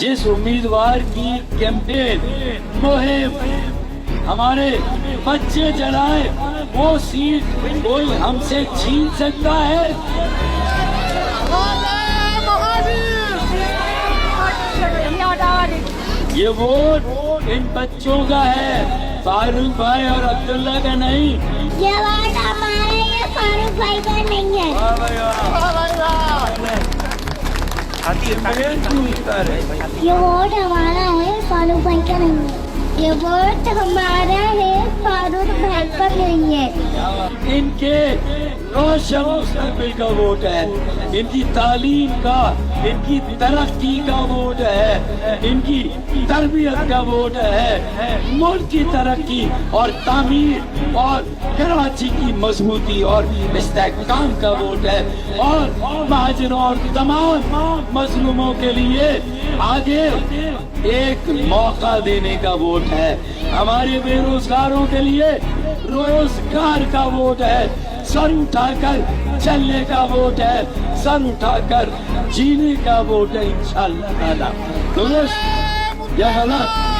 जिस उम्मीदवार की कैंपेन मुहिम हमारे बच्चे जलाए वो सीट कोई हमसे छीन सकता है? ये वोट इन बच्चों का है, फारूक भाई और अब्दुल्ला का नहीं। ये वोट हमारा, ये फारूक भाई का नहीं है। ये वोट हमारा है, फारूक भाई का नहीं है। ये वोट हमारा है, फारूक भाई का नहीं है। इनके रोशन मुस्तकबिल का वोट है, इनकी तालीम का, इनकी तरक्की का वोट है, इनकी तरबियत का वोट है, मुल्क की तरक्की और तामीर और कराची की मजबूती और इस्तेहकाम का वोट है, और महाजरों और तमाम मजलूमों के लिए आगे एक मौका देने का वोट है, हमारे बेरोजगारों के लिए रोजगार का वोट है, सर उठाकर चलने का वोट है, सर उठाकर जीने का वोट है इंशाअल्लाह ताला। दुरुस्त या गलत?